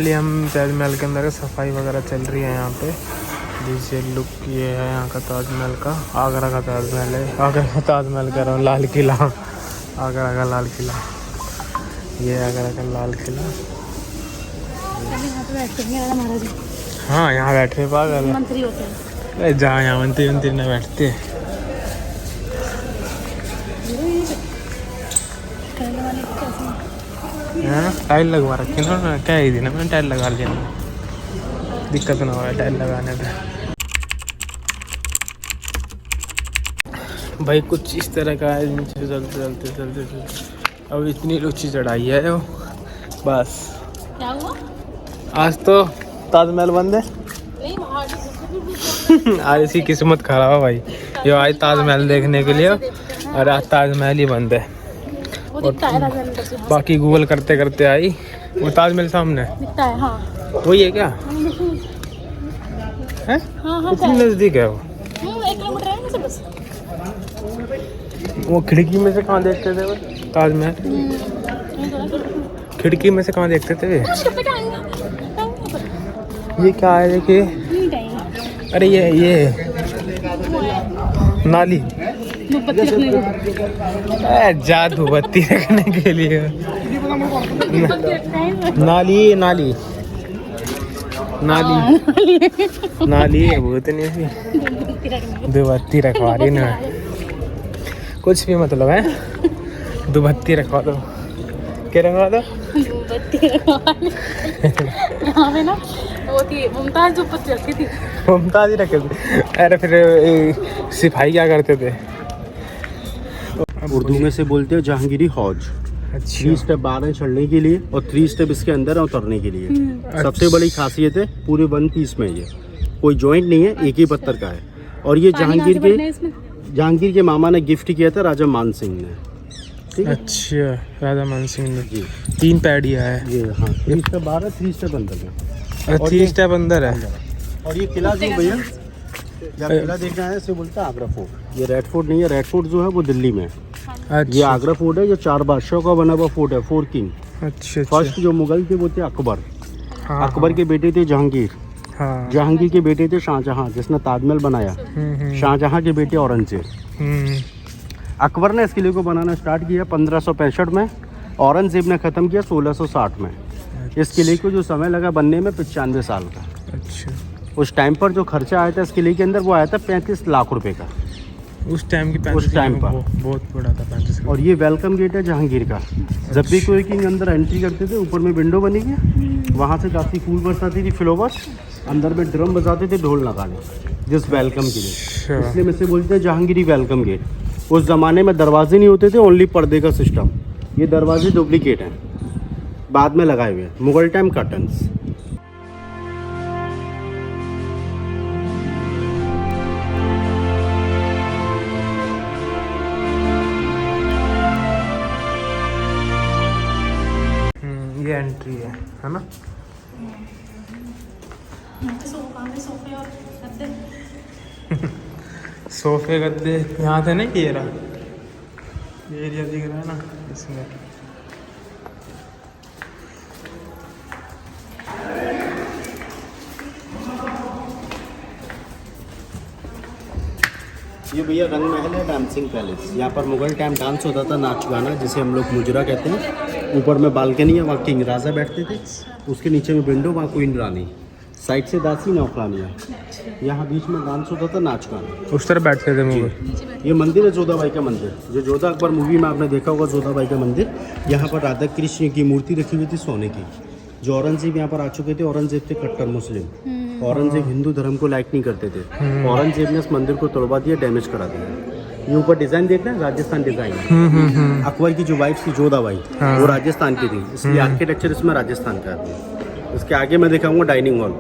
Finally हम ताजमहल के अंदर सफाई वगैरह चल रही है यहाँ पे। जैसे लुक ये है यहाँ का ताजमहल का। आगरा का ताजमहल है, आगरा का ताजमहल कह रहा हूँ, लाल किला, आगरा का लाल किला, ये आगरा का लाल किला। हाँ यहाँ बैठे पागल मंत्री होते हैं जहाँ यहाँ मंत्री न बैठते। हाँ टाइल लगवा रखी ना, क्या ही दिन मैंने टाइल लगा लिया, दिक्कत ना हो रहा है टाइल लगाने पे। भाई कुछ इस तरह का है, नीचे चलते अब इतनी ऊंची चढ़ाई है वो बस। क्या हुआ? आज तो ताजमहल बंद है। आज इसकी किस्मत खराब है भाई, ये आई ताजमहल देखने के लिए और आज ताजमहल ही बंद है। बाकी गूगल करते करते आई, वो ताजमहल सामने दिखता है। हाँ वही है क्या? है कितनी नजदीक है वो? 1 किलोमीटर है मुझे बस। वो खिड़की में से कहाँ देखते थे वो ताजमहल? खिड़की में से कहाँ देखते थे? ये क्या है देखिए, अरे ये नाली जादू बत्ती रखने के लिए नाली नाली नाली नाली है बहुत नहीं सी, दो बत्ती रखवा रही ना, कुछ भी मतलब है, दो बत्ती रखवा दो। क्या रखवा दो? यहाँ पे ना वो थी मुमताज जो पत्ती रखी थी, मुमताज ही रखे थे। अरे फिर सिपाही क्या करते थे? उर्दू में से बोलते हैं जहांगीरी हौज। 3 स्टेप बाहर है चढ़ने के लिए और 3 स्टेप इसके अंदर है उतरने के लिए। सबसे बड़ी खासियत है पूरे 1 पीस में, ये कोई जॉइंट नहीं है, एक ही पत्थर का है। और ये जहांगीर के मामा ने गिफ्ट किया था राजा मान सिंह ने। ठीक है? अच्छा राजा मान सिंह ने जी 3 पैडिया है ये। हाँ 3 स्टेप बाहर है, 3 स्टेप अंदर है, 3 स्टेप अंदर है। और ये किला जो भैया जब किला देखना है इसे बोलते हैं आगरा फोर्ट। ये रेड फोर्ट नहीं है, रेड फोर्ट जो है वो दिल्ली में है। ये आगरा फोर्ट है, ये 4 बादशाहों का बना हुआ फोर्ट है, 4 किंग। अच्छा फर्स्ट जो मुगल थे वो थे अकबर। हाँ, अकबर के बेटे थे जहांगीर। हाँ, जहांगीर के बेटे थे शाहजहां जिसने ताजमहल बनाया। शाहजहां के बेटे औरंगजेब। अकबर ने इस किले को बनाना स्टार्ट किया 1565 में, औरंगजेब ने ख़त्म किया 1660 में। इस किले को जो समय लगा बनने में 95 साल का। अच्छा उस टाइम पर जो खर्चा आया था इस किले के अंदर वो आया था 35 लाख रुपए का उस टाइम की। उस टाइम पर बहुत बड़ा था 35। और ये वेलकम गेट है जहांगीर का। जब भी कोई किंग अंदर एंट्री करते थे ऊपर में विंडो बनी है, वहाँ से काफ़ी फूल बरसाती थी, फ्लावर्स अंदर में ड्रम बजाते थे ढोल लगाने जिस वेलकम के लिए, इसलिए में से बोलते हैं जहांगीरी वेलकम गेट। उस ज़माने में दरवाजे नहीं होते थे, ओनली पर्दे का सिस्टम। ये दरवाजे डुप्लीकेट हैं, बाद में लगाए हुए, मुगल टाइम कर्टन्स। ये एंट्री है ना? सोफे गद्दे यहाँ थे ना, ये रहा ये एरिया दिख रहा है ना इसमें। ये भैया रंग महल है, डांसिंग पैलेस। यहाँ पर मुगल टाइम डांस होता था, नाच गाना, जिसे हम लोग मुजरा कहते हैं। ऊपर में बालकनी है, वहाँ किंग राजा बैठते थे, उसके नीचे में विंडो, वहाँ क्वीन रानी, साइड से दासी नौकरानियाँ। यहाँ बीच में डांस होता था, नाच गाना। उस तरह बैठते थे मुगल। ये मंदिर है जोधाबाई का मंदिर, जो जोधा अकबर मूवी में आपने देखा होगा, जोधाबाई का मंदिर। यहाँ पर राधा कृष्ण की मूर्ति रखी हुई थी सोने की। जो औरंगजेब यहाँ पर आ चुके थे, औरंगजेब थे कट्टर मुस्लिम। औरंगजेब हिंदू धर्म को लाइक नहीं करते थे। औरंगजेब ने इस मंदिर को तोड़वा दिया, डैमेज करा दिया। ये ऊपर डिजाइन देख रहे हैं, राजस्थान डिजाइन। अकबर की जो वाइफ थी जोधाबाई, वो राजस्थान की थी, इसलिए आर्किटेक्चर इसमें राजस्थान का है। इसके आगे मैं दिखाऊंगा डाइनिंग हॉल।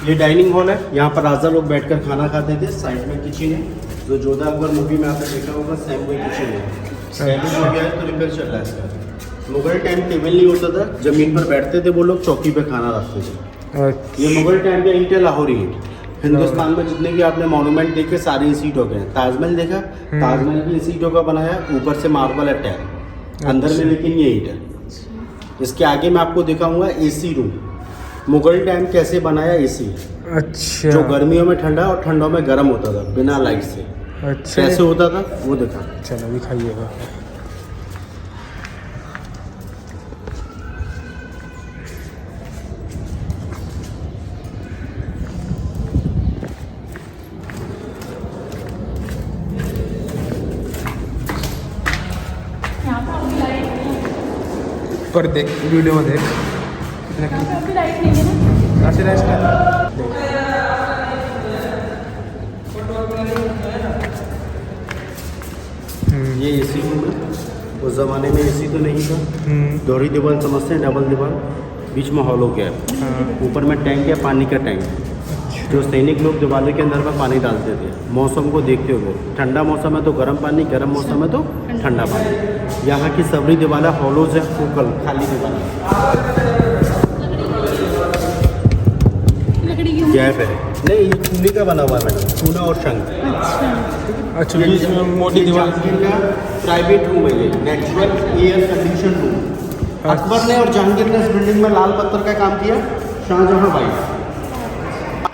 ये डाइनिंग हॉल है, यहाँ पर राजा लोग बैठकर खाना खाते थे। साइड में किचन है, जो जोधा अकबर मूवी में आपने देखा होगा, सेम वही किचन है। डैमेज हो गया है तो रिपेयर चल रहा है इसका। मुगल टाइम टेबल नहीं होता था, जमीन पर बैठते थे वो लोग, चौकी पे खाना रखते थे। ये मुगल टाइम का ईंट है, लाहौरी ईंट। हिंदुस्तान में जितने भी आपने मॉन्यूमेंट देखे सारे इसी टो के हैं। ताजमहल देखा, ताजमहल भी इसी टो का बनाया, ऊपर से मार्बल अटैक, अंदर में लेकिन ये ईंट है। इसके आगे मैं आपको दिखाऊंगा एसी रूम, मुगल टाइम कैसे बनाया एसी, अच्छा जो गर्मियों में ठंडा और ठंडों में गर्म होता था बिना लाइट से, अच्छा कैसे होता था वो दिखा। चलो दिखाइएगा। यहाँ पर अभी लाइट नहीं है। पर देख वीडियो में देख यहाँ पे अभी लाइट नहीं है ना। ऐसे रेस्ट ये एसी रूम है, उस ज़माने में एसी तो नहीं था, दोहरी दीवार समझते हैं, डबल दीवार, बीच में हॉलो गैप, ऊपर में टैंक है पानी का टैंक, जो सैनिक लोग दीवारों के अंदर में पानी डालते थे मौसम को देखते हुए। ठंडा मौसम है तो गर्म पानी, गर्म मौसम है तो ठंडा पानी। यहाँ की सबरी दीवारें हॉलोज है, फोकल खाली दीवार, लकड़ी की गैप है। नहीं, ये चूने का बना हुआ है मैडम, चूना और शंख। अच्छा बीच में मोटी दीवार। जहांगीर का प्राइवेट रूम है ये, natural air condition room. Akbar ने और जहांगीर ने इस बिल्डिंग में लाल पत्थर का काम किया, शाहजहां वाइट।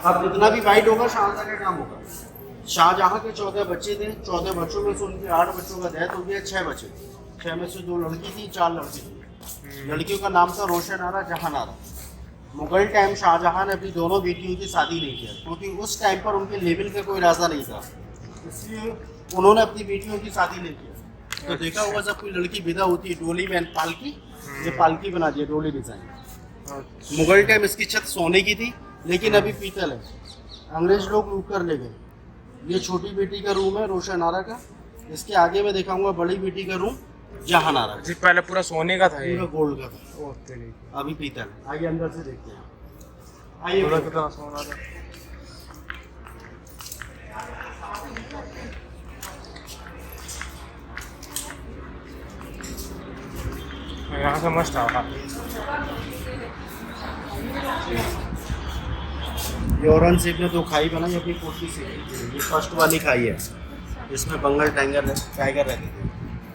अब जितना भी वाइट होगा शाहजहां का काम होगा। शाहजहां के 14 बच्चे थे, 14 बच्चों में से उनके 8 बच्चों का डेथ हो गया, 6 बचे, 6 में से 2 लड़की थी, 4 लड़के थे। लड़कियों का नाम था रोशन आरा, जहान आरा। मुगल टाइम शाहजहां ने अपनी दोनों बेटियों की शादी नहीं किया, क्योंकि उस टाइम पर उनके लेवल का कोई राजा नहीं था, इसलिए उन्होंने अपनी बेटियों की शादी नहीं किया। तो देखा होगा जब कोई लड़की विदा होती है डोली में, पालकी, ये पालकी बना दिया डोली डिजाइन। मुगल टाइम इसकी छत सोने की थी, लेकिन अभी पीतल है, अंग्रेज लोग लूट कर ले गए। ये छोटी बेटी का रूम है रोशन आरा का, इसके आगे मैं दिखाऊंगा बड़ी बेटी का रूम जहान आरा का। जी पहले पूरा सोने का था ये, पूरा गोल्ड का था, ओह तेरी अभी पीतल। आइए अंदर से देखते हैं, आइए। पूरा कितना सोना था। यहाँ से मस्त आ। ये औरंगजेब ने 2 खाई बनाई अपनी कोठी से। ये फर्स्ट वाली खाई है, इसमें बंगाल टाइगर रहते थे,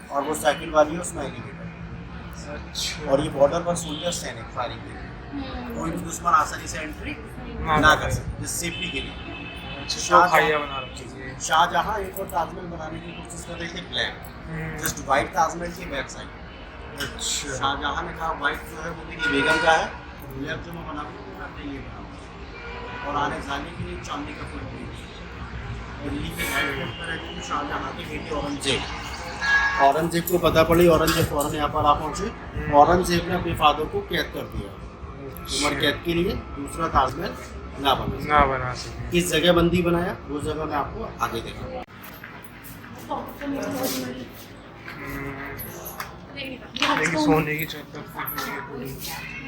और वो साइकिल वाली है, उसमें एलिगेटर। अच्छा और ये बॉर्डर पर सोल्जर सैनिक फायरिंग के लिए, कोई भी दुश्मन आसानी से एंट्री ना कर सके, इस सेफ्टी के लिए। अच्छा खाइया बना रखी थी। शाहजहां एक और ताजमहल बनाने की कोशिश कर रहे थे, ब्लैक, जस्ट वाइट ताजमहल की बैक साइड। अच्छा शाहजहां ने कहा वाइट जो है वो मेरी बेगम का है, ब्लैक जो मैं बनाऊंगा मैं अपने लिए बनाऊंगा। और आने जाने के लिए चांदी का फूल दिल्ली के हेड कोर्ट पर रहते थे शाहजहां के बेटे औरंगजेब। औरंगजेब को पता पड़ी, औरंगजेब फौरन यहाँ पर आ पहुँचे। औरंगजेब ने अपने फादर को कैद कर दिया, उम्र कैद के लिए दूसरा ताजमहल ना बना सके। किस जगह बंदी बनाया वो जगह मैं आपको आगे दिखाऊंगा। देखिए सोने की छत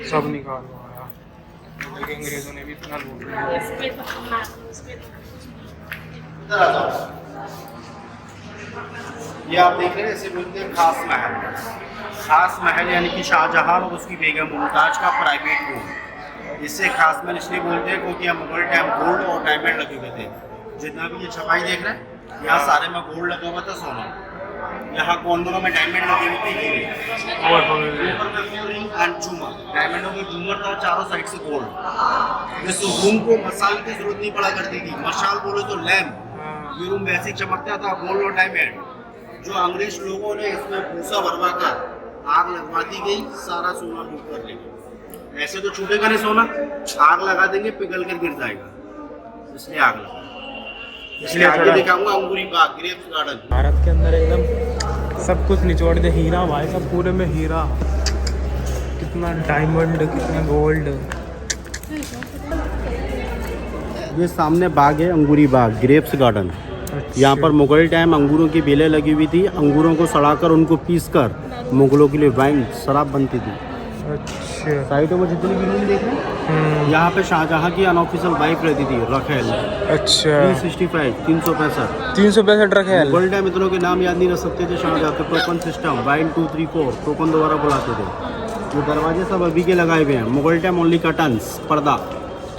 सब निकाल आया, लेकिन अंग्रेजों ने भी इतना लूट लिया। इधर आ जाओ। ये आप देख रहे हैं, इसे बोलते हैं खास महल। खास महल यानी कि शाहजहां और उसकी बेगम मुमताज का प्राइवेट रूम। इससे खास महल इसलिए बोलते हैं क्योंकि यहाँ मुगल टाइम गोल्ड और डायमंड लगे हुए थे। जितना भी ये छपाई देख रहे हैं, यहाँ सारे में गोल्ड लगा हुआ था, सोना। यहाँ कॉर्नरों में डायमंड लगे हुए थे, एंड झूमर, डायमंडों के झूमर था चारों साइड से गोल्ड। इस रूम को मसाल की जरूरत नहीं पड़ा करती थी, मशाल बोलो तो लैम्प। ये रूम वैसे ही चमकता था, गोल्ड और डायमंड। जो अंग्रेज लोगों ने इसमें भूसा भरवा कर आग लगवा दी गई, सारा सोना लूट कर ले गए। ऐसे तो छूटेगा नहीं सोना, आग लगा देंगे पिघल कर गिर जाएगा, इसलिए आग लगा। इसलिए आगे दिखाऊंगा अंगूरी बाग, ग्रेप्स गार्डन। भारत के अंदर एकदम सब कुछ निचोड़ दे, हीरा भाई, सब पूरे में हीरा, कितना डायमंड, कितना गोल्ड। ये सामने बाग है, अंगूरी बाग, ग्रेप्स गार्डन। अच्छा। यहाँ पर मुगल टाइम अंगूरों की बेलें लगी हुई थी, अंगूरों को सड़ाकर उनको पीसकर मुगलों के लिए वाइन शराब बनती थी। अच्छा साइडों में जितनी भी रूम देख रहे हैं, यहाँ पे शाहजहां की अनऑफिशियल वाइफ रहती थी, रखेल। अच्छा 365 365 365 रखेल। मुगल टाइम इतनों के नाम याद नहीं रख सकते थे शाहजहां के। टोकन सिस्टम 1 2 3 4 टोकन दोबारा बुलाते थे। ये दरवाजे सब अभी के लगाए हुए हैं। मुगल टाइम ओनली कर्टन्स, पर्दा,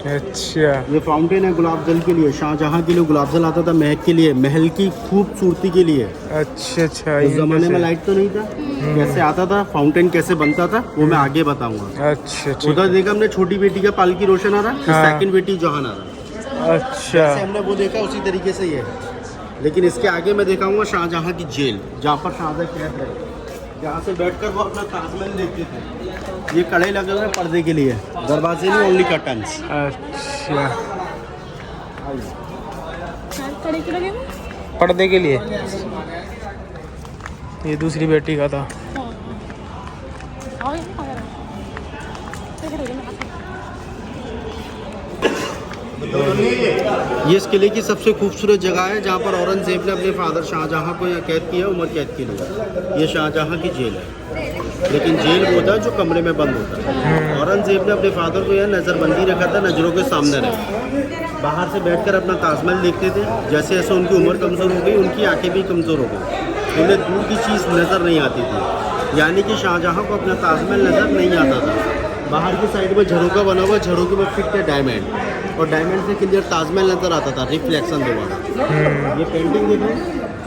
अच्छा ये फाउंटेन है गुलाब जल के लिए, शाहजहाँ के लिए गुलाब जल आता था महक के लिए, महल की खूबसूरती के लिए। अच्छा अच्छा। उस जमाने में लाइट तो नहीं था, कैसे आता था फाउंटेन, कैसे बनता था वो मैं आगे बताऊंगा। अच्छा ठीक उधर देखा हमने छोटी बेटी का पालकी रोशन आ रहा, हाँ। सेकंड बेटी जहान आ रहा, अच्छा जैसे हमने वो देखा उसी तरीके से ये है। लेकिन इसके आगे मैं दिखाऊंगा शाहजहाँ की जेल, जहाँ पर शाहजहाँ कैद रहे, जहाँ से बैठकर वो अपना ताजमहल देखते थे। ये कड़े लगे हुए हैं पर्दे के लिए, दरवाजे नहीं, ओनली कर्टन्स। अच्छा कड़े क्यों लगे? पर्दे के लिए। ये दूसरी बेटी का था। ये इस किले की सबसे खूबसूरत जगह है, जहाँ पर औरंगजेब ने अपने फादर शाहजहाँ को यहाँ कैद किया, उम्र कैद के लिए। ये शाहजहाँ की जेल है, लेकिन जेल वो था जो कमरे में बंद होता है। औरंगजेब ने अपने फादर को यहाँ नज़रबंदी रखा था, नज़रों के सामने रहे, बाहर से बैठकर अपना ताजमहल देखते थे। जैसे जैसे उनकी उम्र कमज़ोर हो गई, उनकी आंखें भी कमज़ोर हो गई, उन्हें दूर की चीज़ नज़र नहीं आती थी, यानी कि शाहजहाँ को अपना ताजमहल नज़र नहीं आता था। बाहर की साइड में झरोका बना हुआ, झरोके में फिट है डायमंड, और डायमंड से क्लियर ताजमहल नज़र आता था, रिफ्लेक्शन दोबारा। ये पेंटिंग देख रहे हैं,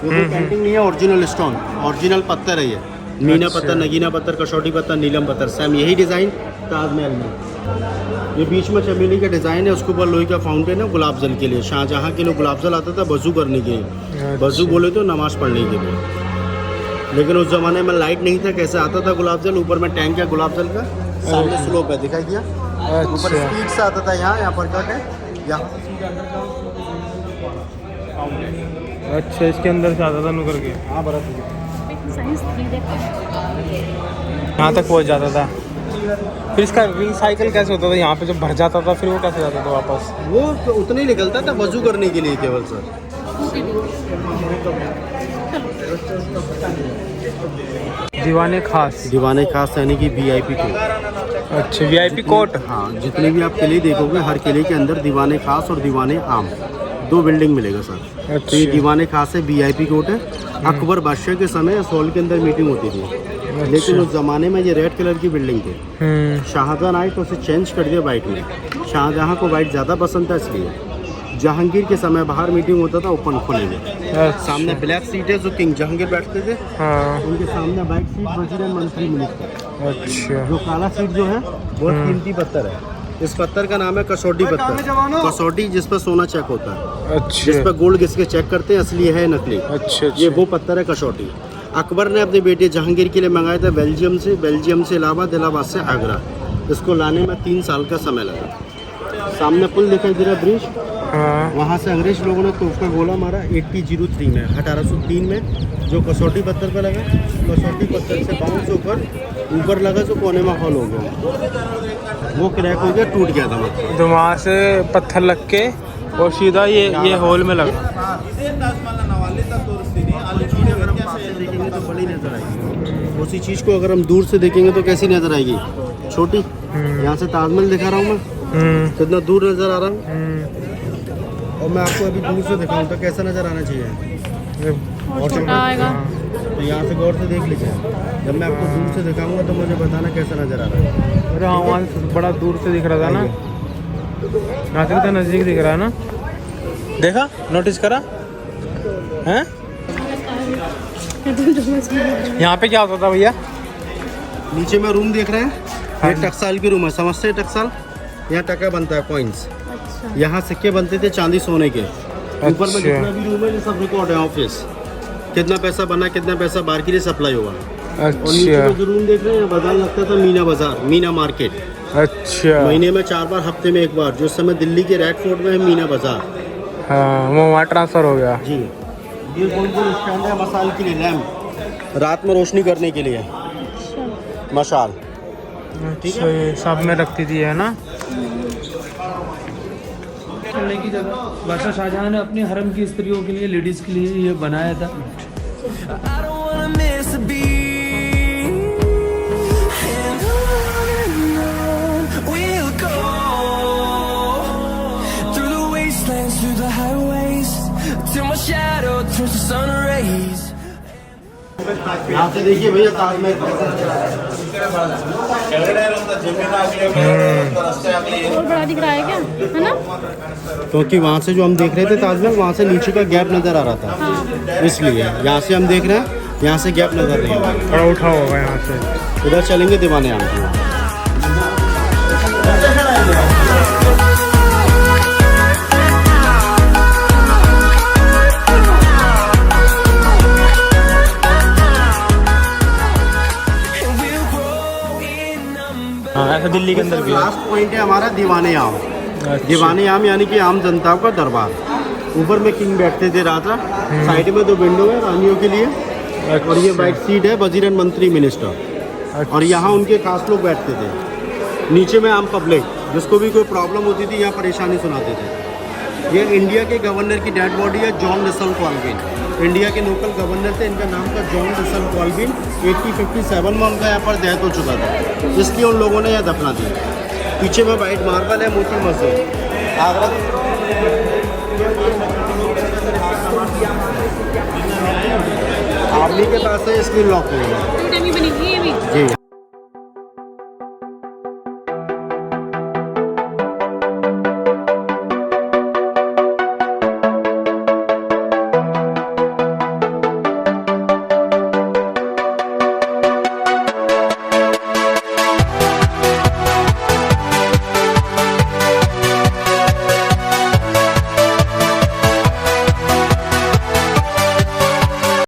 ये पेंटिंग नहीं है, ओरिजिनल स्टोन, ओरिजिनल पत्थर है ये, मीना पत्थर, नगीना पत्थर, कसौटी पत्थर, नीलम पत्थर, सेम यही डिज़ाइन ताजमहल में। ये बीच में चमेली का डिज़ाइन है, उसके ऊपर लोहे का फाउंटेन है गुलाब जल के लिए। शाहजहाँ के लिए गुलाब जल आता था वज़ू करने के लिए, वज़ू बोले तो नमाज़ पढ़ने के लिए। लेकिन उस ज़माने में लाइट नहीं था, कैसे आता था गुलाब जल? ऊपर में टैंक है गुलाब जल का, सामने स्लोप है, दिखाई दिया, ऊपर स्पीड से आता था, यहाँ पर कट है, यहाँ। अच्छा इसके अंदर से आता था नुकर के। हाँ बरस यहाँ तक पहुँच जाता था। फिर इसका रिसाइकल कैसे होता था? यहाँ पे जब भर जाता था फिर वो कैसे जाता था वापस? वो तो उतना ही निकलता था वज़ू करने के लिए केवल सर। दीवाने खास, दीवाने खास यानी कि VIP कोर्ट। अच्छा VIP कोर्ट। हाँ, जितने भी आप किले देखोगे, हर किले के अंदर दीवाने खास और दीवाने आम, दो बिल्डिंग मिलेगा सर। तो ये दीवाने खास है, VIP कोर्ट है। अकबर बादशाह के समय इस हॉल के अंदर मीटिंग होती थी, लेकिन उस ज़माने में ये रेड कलर की बिल्डिंग थी। शाहजहाँ आए तो उसे चेंज कर दिया वाइट में। शाहजहाँ को वाइट ज़्यादा पसंद था, इसलिए जहांगीर के समय बाहर मीटिंग होता था ओपन खुले में। सामने ब्लैक सीट है जो किंग जहांगीर बैठते थे, उनके सामने वाइट सीट वजीर मंत्री मिनिस्टर। अच्छा जो काला सीट जो है बहुत कीमती पत्थर है, इस पत्थर का नाम है कसौटी पत्थर। कसौटी जिस पर सोना चेक होता है, अच्छा जिस पर गोल्ड घिस के चेक करते हैं, असली है नकली। अच्छा ये वो पत्थर है कसौटी। अकबर ने अपने बेटे जहांगीर के लिए मंगाया था बेल्जियम से इलाहाबाद, इलाहाबाद से आगरा। इसको लाने में 3 साल का समय लगा। सामने पुल दिखाई दे रहा ब्रिज, वहाँ से अंग्रेज लोगों ने तोप का गोला मारा 1803 में, 1803 में, जो कसौटी पत्थर पर लगा। कसौटी पत्थर से बाउंस होकर ऊपर लगा, जो कोने में हॉल हो गया, वो क्रैक हो गया, टूट गया था। तो वहाँ से पत्थर लग के और सीधा ये होल में लगा। देखेंगे तो बड़ी नजर आएगी, उसी चीज़ को अगर हम दूर से देखेंगे तो कैसी नजर आएगी? छोटी। यहाँ से ताजमहल दिखा रहा हूँ मैं, कितना दूर नजर आ रहा हूँ, और मैं आपको अभी दूर से दिखाऊँ तो कैसा नज़र आना चाहिए? और छोटा आएगा। तो यहाँ से गौर से देख लीजिए, जब मैं आपको दूर से दिखाऊंगा तो मुझे बताना कैसा नज़र आ रहा है। अरे हाँ, वहाँ से बड़ा दूर से दिख रहा था ना, यहाँ से तो नज़दीक दिख रहा है ना। देखा, नोटिस करा हैं? यहाँ पे क्या होता था भैया? नीचे में रूम देख रहे हैं, ये टकसाल की रूम है, समझते हैं टकसाल? यहाँ टका बनता है, कॉइन्स। यहाँ सिक्के बनते थे चांदी सोने के। ऊपर में जितना भी रूम है ये सब रिकॉर्ड है, ऑफिस कितना पैसा बना, कितना पैसा बाहर के लिए सप्लाई हुआ। और नीचे में जो रूम देख रहे हैं, बाजार लगता था मीना बाजार, मीना मार्केट। अच्छा, महीने में 4 बार, हफ्ते में 1 बार, जो समय दिल्ली के रेड फोर्ट में है मीना बाजार। हाँ, वो वहाँ ट्रांसफ़र हो गया जी। ये गोल स्टैंड है मसाल के लिए, लैम्प, रात में रोशनी करने के लिए मशाल। अच्छा, ये सब में रखती थी है ना। करने की जगह बादशाह शाहजहाँ ने अपने हरम की स्त्रियों के लिए, लेडीज के लिए ये बनाया था। यहाँ से देखिए भैया ताजमहल और बड़ा दिख रहा है क्या, है ना? क्योंकि वहाँ से जो हम देख रहे थे ताजमहल, वहाँ से नीचे का गैप नज़र आ रहा था, इसलिए यहाँ से हम देख रहे हैं, यहाँ से गैप नज़र नहीं आ रहा। थोड़ा उठा होगा यहाँ से। उधर चलेंगे दीवाने आम की वहाँ। हाँ ऐसा दिल्ली के अंदर भी है। लास्ट पॉइंट है हमारा दीवाने आम। अच्छा। दीवाने आम यानी कि आम जनता का दरबार। ऊपर में किंग बैठते थे राजा, साइड में 2 विंडो है रानियों के लिए, और ये बैक सीट है वजीर एंड मंत्री मिनिस्टर, और यहाँ उनके खास लोग बैठते थे। नीचे में आम पब्लिक, जिसको भी कोई प्रॉब्लम होती थी यहाँ परेशानी सुनाते थे। ये इंडिया के गवर्नर की डेड बॉडी है, जॉन रसल कॉल्विन। इंडिया के लोकल गवर्नर थे, इनका नाम था जॉन रसल कॉल्विन। 1857 में उनका यहाँ पर डेथ हो चुका था, इसलिए उन लोगों ने यह दफना दी। पीछे में वाइट मार्बल है, मोती मस्जिद आगरा। आर्मी के पास है, इसलिए लॉक हो गया टूटे भी बनी हुई है ये भी। जी।